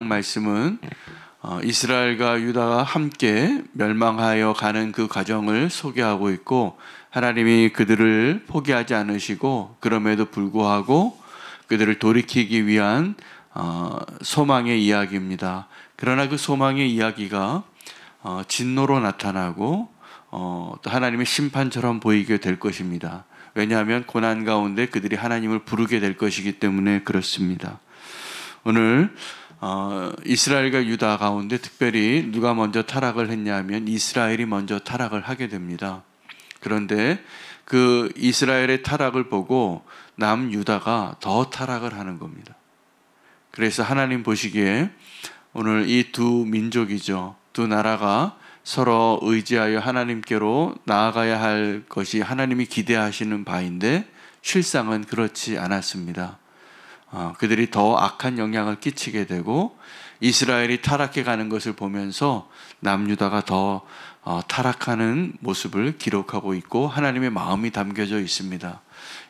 말씀은 이스라엘과 유다가 함께 멸망하여 가는 그 과정을 소개하고 있고, 하나님이 그들을 포기하지 않으시고 그럼에도 불구하고 그들을 돌이키기 위한 소망의 이야기입니다. 그러나 그 소망의 이야기가 진노로 나타나고 또 하나님의 심판처럼 보이게 될 것입니다. 왜냐하면 고난 가운데 그들이 하나님을 부르게 될 것이기 때문에 그렇습니다. 오늘 이스라엘과 유다 가운데 특별히 누가 먼저 타락을 했냐면 이스라엘이 먼저 타락을 하게 됩니다. 그런데 그 이스라엘의 타락을 보고 남유다가 더 타락을 하는 겁니다. 그래서 하나님 보시기에 오늘 이 두 민족이죠, 두 나라가 서로 의지하여 하나님께로 나아가야 할 것이 하나님이 기대하시는 바인데 실상은 그렇지 않았습니다. 그들이 더 악한 영향을 끼치게 되고 이스라엘이 타락해 가는 것을 보면서 남유다가 더 타락하는 모습을 기록하고 있고 하나님의 마음이 담겨져 있습니다.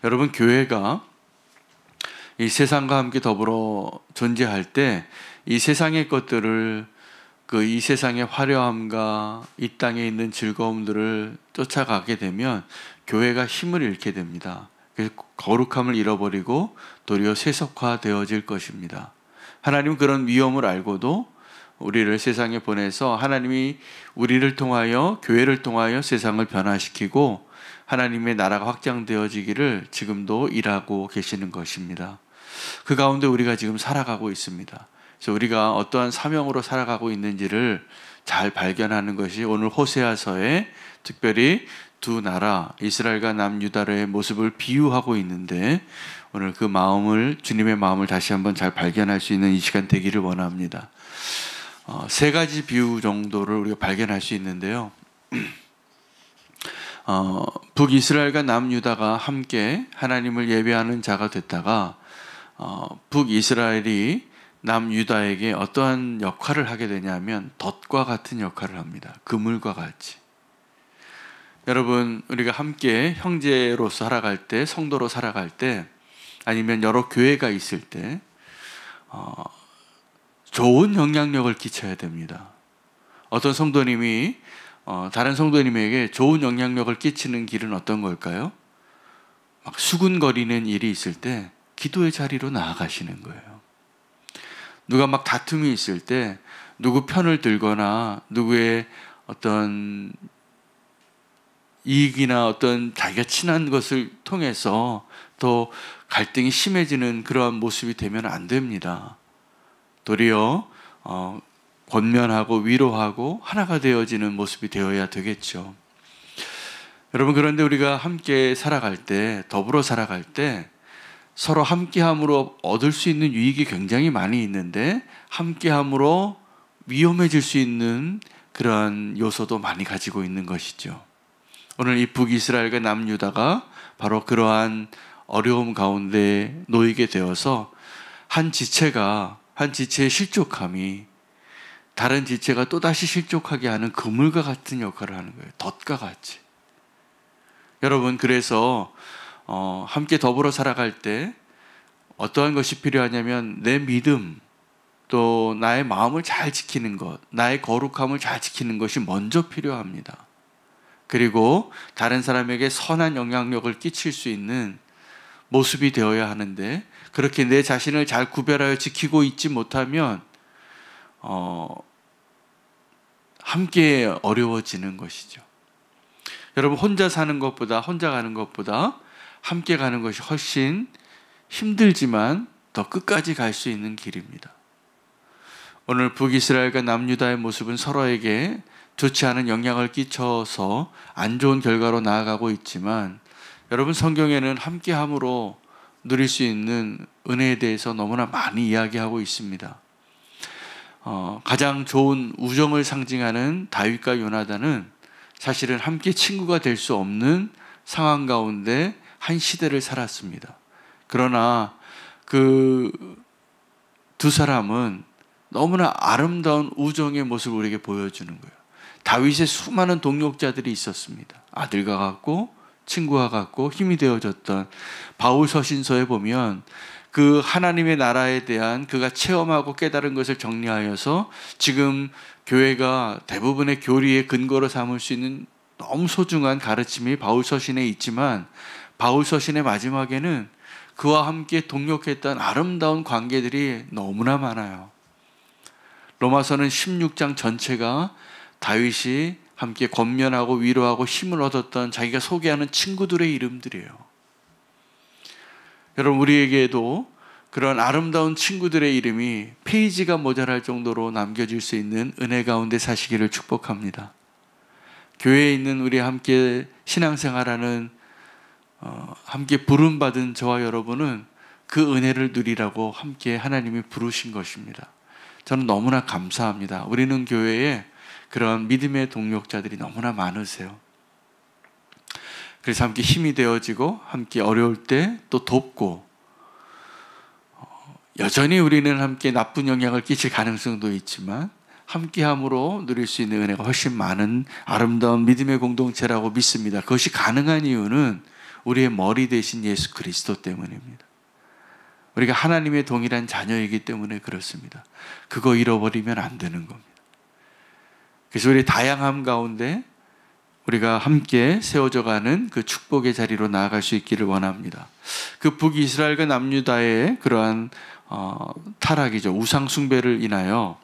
여러분, 교회가 이 세상과 함께 더불어 존재할 때 이 세상의 것들을 이 세상의 화려함과 이 땅에 있는 즐거움들을 쫓아가게 되면 교회가 힘을 잃게 됩니다. 그래서 거룩함을 잃어버리고 도리어 세속화되어질 것입니다. 하나님은 그런 위험을 알고도 우리를 세상에 보내서 하나님이 우리를 통하여, 교회를 통하여 세상을 변화시키고 하나님의 나라가 확장되어지기를 지금도 일하고 계시는 것입니다. 그 가운데 우리가 지금 살아가고 있습니다. 그래서 우리가 어떠한 사명으로 살아가고 있는지를 잘 발견하는 것이 오늘 호세아서에 특별히 두 나라 이스라엘과 남유다의 모습을 비유하고 있는데, 오늘 그 마음을, 주님의 마음을 다시 한번 잘 발견할 수 있는 이 시간 되기를 원합니다. 세 가지 비유 정도를 우리가 발견할 수 있는데요. 북이스라엘과 남유다가 함께 하나님을 예배하는 자가 됐다가 북이스라엘이 남유다에게 어떠한 역할을 하게 되냐면 덫과 같은 역할을 합니다. 그물과 같이. 여러분, 우리가 함께 형제로서 살아갈 때, 성도로 살아갈 때, 아니면 여러 교회가 있을 때 좋은 영향력을 끼쳐야 됩니다. 어떤 성도님이 다른 성도님에게 좋은 영향력을 끼치는 길은 어떤 걸까요? 막 수군거리는 일이 있을 때 기도의 자리로 나아가시는 거예요. 누가 막 다툼이 있을 때 누구 편을 들거나 누구의 어떤 이익이나 어떤 자기가 친한 것을 통해서 또 갈등이 심해지는 그러한 모습이 되면 안 됩니다. 도리어 권면하고 위로하고 하나가 되어지는 모습이 되어야 되겠죠. 여러분, 그런데 우리가 함께 살아갈 때, 더불어 살아갈 때 서로 함께함으로 얻을 수 있는 유익이 굉장히 많이 있는데 함께함으로 위험해질 수 있는 그러한 요소도 많이 가지고 있는 것이죠. 오늘 이 북이스라엘과 남유다가 바로 그러한 어려움 가운데 놓이게 되어서 한 지체의 실족함이 다른 지체가 또다시 실족하게 하는 그물과 같은 역할을 하는 거예요. 덫과 같이. 여러분, 그래서 함께 더불어 살아갈 때 어떠한 것이 필요하냐면 내 믿음, 또 나의 마음을 잘 지키는 것, 나의 거룩함을 잘 지키는 것이 먼저 필요합니다. 그리고 다른 사람에게 선한 영향력을 끼칠 수 있는 모습이 되어야 하는데, 그렇게 내 자신을 잘 구별하여 지키고 있지 못하면 함께 어려워지는 것이죠. 여러분, 혼자 사는 것보다, 혼자 가는 것보다 함께 가는 것이 훨씬 힘들지만 더 끝까지 갈 수 있는 길입니다. 오늘 북이스라엘과 남유다의 모습은 서로에게 좋지 않은 영향을 끼쳐서 안 좋은 결과로 나아가고 있지만, 여러분, 성경에는 함께함으로 누릴 수 있는 은혜에 대해서 너무나 많이 이야기하고 있습니다. 가장 좋은 우정을 상징하는 다윗과 요나단은 사실은 함께 친구가 될 수 없는 상황 가운데 한 시대를 살았습니다. 그러나 그 두 사람은 너무나 아름다운 우정의 모습을 우리에게 보여주는 거예요. 다윗의 수많은 동역자들이 있었습니다. 아들과 같고 친구와 같고 힘이 되어줬던 바울 서신서에 보면 그 하나님의 나라에 대한 그가 체험하고 깨달은 것을 정리하여서 지금 교회가 대부분의 교리의 근거로 삼을 수 있는 너무 소중한 가르침이 바울서신에 있지만, 바울서신의 마지막에는 그와 함께 동역했던 아름다운 관계들이 너무나 많아요. 로마서는 16장 전체가 다윗이 함께 권면하고 위로하고 힘을 얻었던 자기가 소개하는 친구들의 이름들이에요. 여러분, 우리에게도 그런 아름다운 친구들의 이름이 페이지가 모자랄 정도로 남겨질 수 있는 은혜 가운데 사시기를 축복합니다. 교회에 있는 우리 함께 신앙생활하는 함께 부름받은 저와 여러분은 그 은혜를 누리라고 함께 하나님이 부르신 것입니다. 저는 너무나 감사합니다. 우리는 교회에 그런 믿음의 동력자들이 너무나 많으세요. 그래서 함께 힘이 되어지고 함께 어려울 때 또 돕고, 여전히 우리는 함께 나쁜 영향을 끼칠 가능성도 있지만 함께함으로 누릴 수 있는 은혜가 훨씬 많은 아름다운 믿음의 공동체라고 믿습니다. 그것이 가능한 이유는 우리의 머리 대신 예수 그리스도 때문입니다. 우리가 하나님의 동일한 자녀이기 때문에 그렇습니다. 그거 잃어버리면 안 되는 겁니다. 그래서 우리 다양함 가운데 우리가 함께 세워져가는 그 축복의 자리로 나아갈 수 있기를 원합니다. 그 북이스라엘과 남유다의 그러한 타락이죠. 우상 숭배를 인하여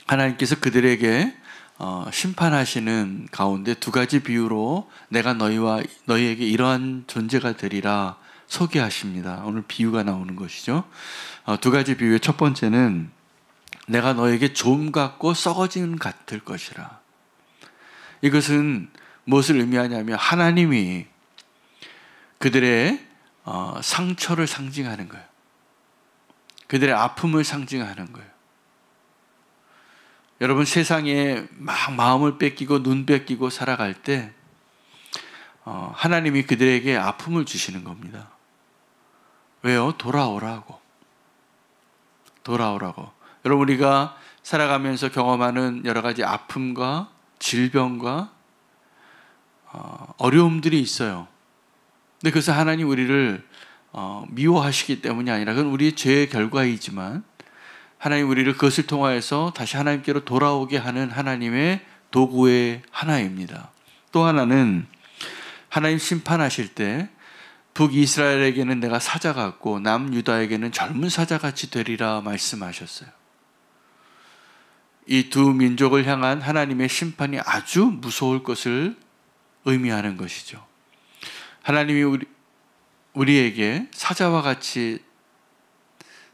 하나님께서 그들에게 심판하시는 가운데 두 가지 비유로 내가 너희에게 이러한 존재가 되리라 소개하십니다. 오늘 비유가 나오는 것이죠. 두 가지 비유의 첫 번째는 내가 너에게 좀 같고 썩어진 같을 것이라. 이것은 무엇을 의미하냐면 하나님이 그들의 상처를 상징하는 거예요. 그들의 아픔을 상징하는 거예요. 여러분, 세상에 막 마음을 뺏기고 눈 뺏기고 살아갈 때 하나님이 그들에게 아픔을 주시는 겁니다. 왜요? 돌아오라고. 여러분, 우리가 살아가면서 경험하는 여러 가지 아픔과 질병과 어려움들이 있어요. 근데 그것은 하나님 우리를 미워하시기 때문이 아니라 그건 우리의 죄의 결과이지만 하나님 우리를 그것을 통하여서 다시 하나님께로 돌아오게 하는 하나님의 도구의 하나입니다. 또 하나는 하나님 심판하실 때 북이스라엘에게는 내가 사자 같고 남유다에게는 젊은 사자같이 되리라 말씀하셨어요. 이 두 민족을 향한 하나님의 심판이 아주 무서울 것을 의미하는 것이죠. 하나님이 우리에게 사자와 같이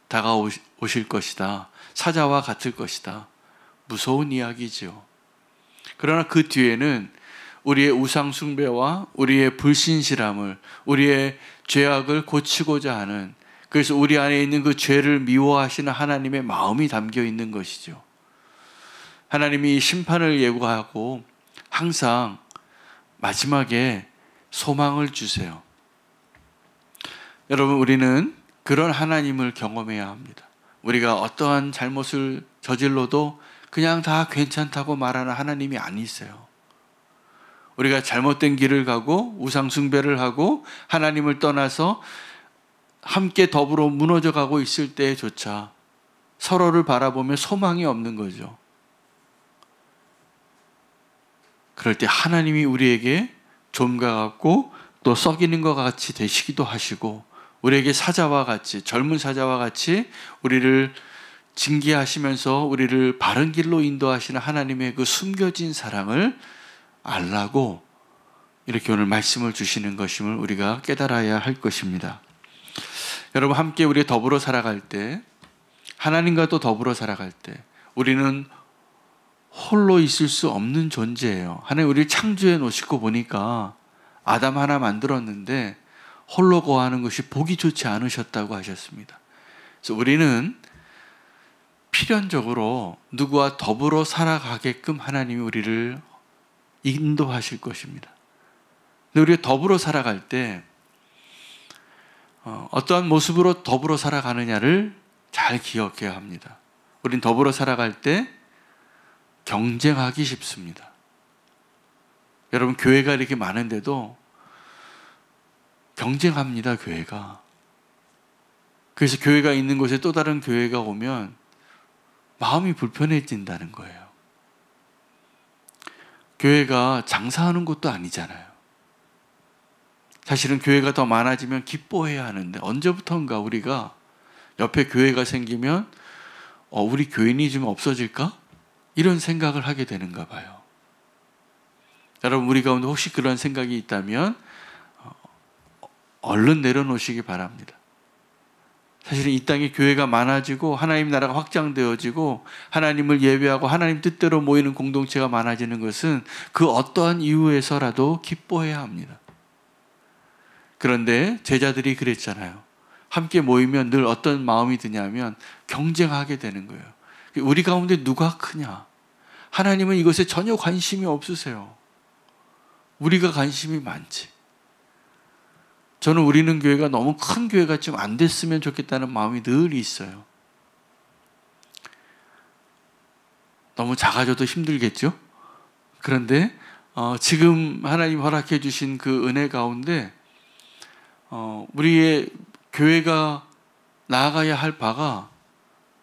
다가오실 것이다. 사자와 같을 것이다. 무서운 이야기죠. 그러나 그 뒤에는 우리의 우상 숭배와 우리의 불신실함을, 우리의 죄악을 고치고자 하는, 그래서 우리 안에 있는 그 죄를 미워하시는 하나님의 마음이 담겨 있는 것이죠. 하나님이 심판을 예고하고 항상 마지막에 소망을 주세요. 여러분, 우리는 그런 하나님을 경험해야 합니다. 우리가 어떠한 잘못을 저질러도 그냥 다 괜찮다고 말하는 하나님이 아니세요. 우리가 잘못된 길을 가고 우상 숭배를 하고 하나님을 떠나서 함께 더불어 무너져 가고 있을 때조차 서로를 바라보며 소망이 없는 거죠. 그럴 때 하나님이 우리에게 좀과 같고 또 썩이는 것 같이 되시기도 하시고 우리에게 사자와 같이, 젊은 사자와 같이 우리를 징계하시면서 우리를 바른 길로 인도하시는 하나님의 그 숨겨진 사랑을 알라고 이렇게 오늘 말씀을 주시는 것임을 우리가 깨달아야 할 것입니다. 여러분, 함께 우리 더불어 살아갈 때, 하나님과 또 더불어 살아갈 때 우리는 홀로 있을 수 없는 존재예요. 하나님 우리를 창조해 놓으시고 보니까 아담 하나 만들었는데 홀로 거하는 것이 보기 좋지 않으셨다고 하셨습니다. 그래서 우리는 필연적으로 누구와 더불어 살아가게끔 하나님이 우리를 인도하실 것입니다. 근데 우리가 더불어 살아갈 때 어떠한 모습으로 더불어 살아가느냐를 잘 기억해야 합니다. 우린 더불어 살아갈 때 경쟁하기 쉽습니다. 여러분, 교회가 이렇게 많은데도 경쟁합니다. 교회가 그래서 교회가 있는 곳에 또 다른 교회가 오면 마음이 불편해진다는 거예요. 교회가 장사하는 곳도 아니잖아요. 사실은 교회가 더 많아지면 기뻐해야 하는데 언제부턴가 우리가 옆에 교회가 생기면 우리 교인이 좀 없어질까? 이런 생각을 하게 되는가 봐요. 여러분, 우리 가운데 혹시 그런 생각이 있다면 얼른 내려놓으시기 바랍니다. 사실은 이 땅에 교회가 많아지고 하나님 나라가 확장되어지고 하나님을 예배하고 하나님 뜻대로 모이는 공동체가 많아지는 것은 그 어떠한 이유에서라도 기뻐해야 합니다. 그런데 제자들이 그랬잖아요. 함께 모이면 늘 어떤 마음이 드냐면 경쟁하게 되는 거예요. 우리 가운데 누가 크냐? 하나님은 이것에 전혀 관심이 없으세요. 우리가 관심이 많지. 저는 우리는 교회가 너무 큰 교회가 좀 안 됐으면 좋겠다는 마음이 늘 있어요. 너무 작아져도 힘들겠죠? 그런데 지금 하나님 허락해 주신 그 은혜 가운데 우리의 교회가 나아가야 할 바가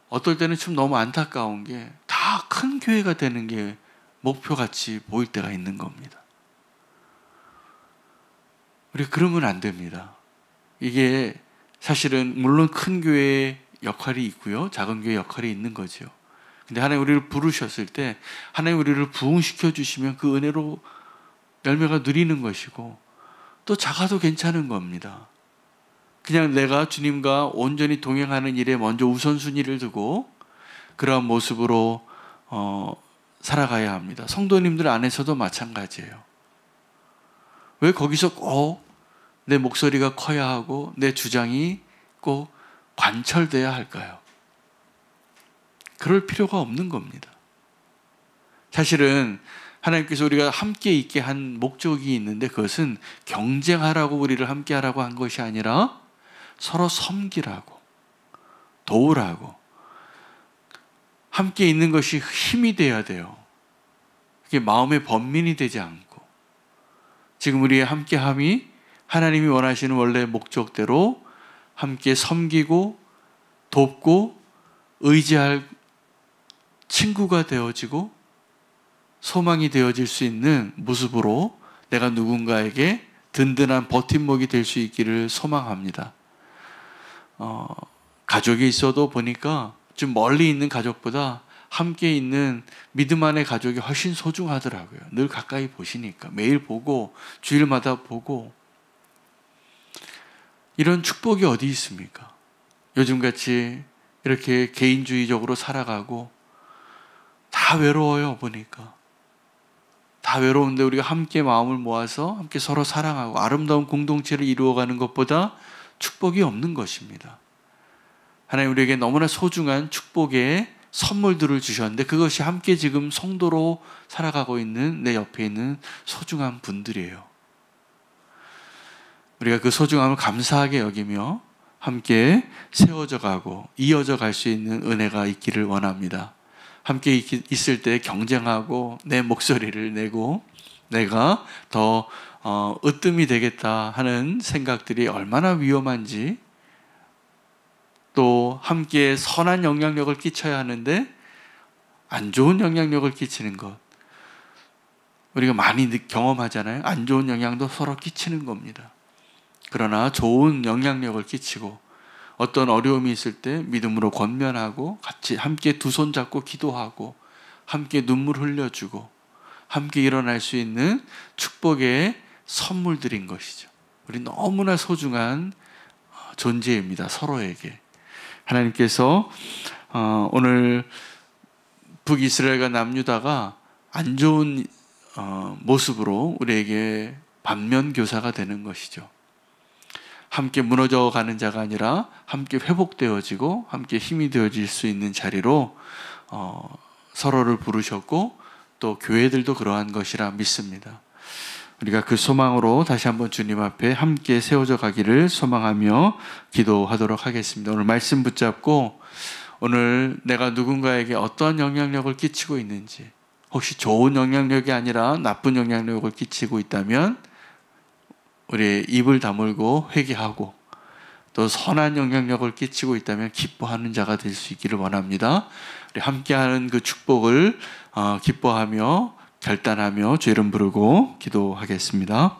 어떨 때는 좀 너무 안타까운 게 다 큰 교회가 되는 게 목표같이 보일 때가 있는 겁니다. 우리 그러면 안 됩니다. 이게 사실은 물론 큰 교회의 역할이 있고요. 작은 교회의 역할이 있는 거죠. 근데 하나님 우리를 부르셨을 때 하나님 우리를 부흥시켜 주시면 그 은혜로 열매가 누리는 것이고 또 작아도 괜찮은 겁니다. 그냥 내가 주님과 온전히 동행하는 일에 먼저 우선순위를 두고 그러한 모습으로 살아가야 합니다. 성도님들 안에서도 마찬가지예요. 왜 거기서 꼭 내 목소리가 커야 하고 내 주장이 꼭 관철돼야 할까요? 그럴 필요가 없는 겁니다. 사실은 하나님께서 우리가 함께 있게 한 목적이 있는데 그것은 경쟁하라고 우리를 함께 하라고 한 것이 아니라 서로 섬기라고, 도우라고, 함께 있는 것이 힘이 돼야 돼요. 그게 마음의 번민이 되지 않고 지금 우리의 함께함이 하나님이 원하시는 원래 목적대로 함께 섬기고 돕고 의지할 친구가 되어지고 소망이 되어질 수 있는 모습으로 내가 누군가에게 든든한 버팀목이 될 수 있기를 소망합니다. 가족이 있어도 보니까 좀 멀리 있는 가족보다 함께 있는 믿음 안의 가족이 훨씬 소중하더라고요. 늘 가까이 보시니까 매일 보고 주일마다 보고 이런 축복이 어디 있습니까? 요즘같이 이렇게 개인주의적으로 살아가고 다 외로워요. 보니까 다 외로운데 우리가 함께 마음을 모아서 함께 서로 사랑하고 아름다운 공동체를 이루어가는 것보다 축복이 없는 것입니다. 하나님 우리에게 너무나 소중한 축복의 선물들을 주셨는데 그것이 함께 지금 성도로 살아가고 있는 내 옆에 있는 소중한 분들이에요. 우리가 그 소중함을 감사하게 여기며 함께 세워져 가고 이어져 갈 수 있는 은혜가 있기를 원합니다. 함께 있을 때 경쟁하고 내 목소리를 내고 내가 더 으뜸이 되겠다 하는 생각들이 얼마나 위험한지, 또 함께 선한 영향력을 끼쳐야 하는데 안 좋은 영향력을 끼치는 것, 우리가 많이 경험하잖아요. 안 좋은 영향도 서로 끼치는 겁니다. 그러나 좋은 영향력을 끼치고 어떤 어려움이 있을 때 믿음으로 권면하고 같이 함께 두 손 잡고 기도하고 함께 눈물 흘려주고 함께 일어날 수 있는 축복의 선물들인 것이죠. 우리 너무나 소중한 존재입니다. 서로에게. 하나님께서 오늘 북이스라엘과 남유다가 안 좋은 모습으로 우리에게 반면교사가 되는 것이죠. 함께 무너져가는 자가 아니라 함께 회복되어지고 함께 힘이 되어질 수 있는 자리로 서로를 부르셨고 또 교회들도 그러한 것이라 믿습니다. 우리가 그 소망으로 다시 한번 주님 앞에 함께 세워져 가기를 소망하며 기도하도록 하겠습니다. 오늘 말씀 붙잡고 오늘 내가 누군가에게 어떤 영향력을 끼치고 있는지, 혹시 좋은 영향력이 아니라 나쁜 영향력을 끼치고 있다면 우리의 입을 다물고 회개하고 또 선한 영향력을 끼치고 있다면 기뻐하는 자가 될 수 있기를 원합니다. 우리 함께하는 그 축복을 기뻐하며 결단하며 죄 이름 부르고 기도하겠습니다.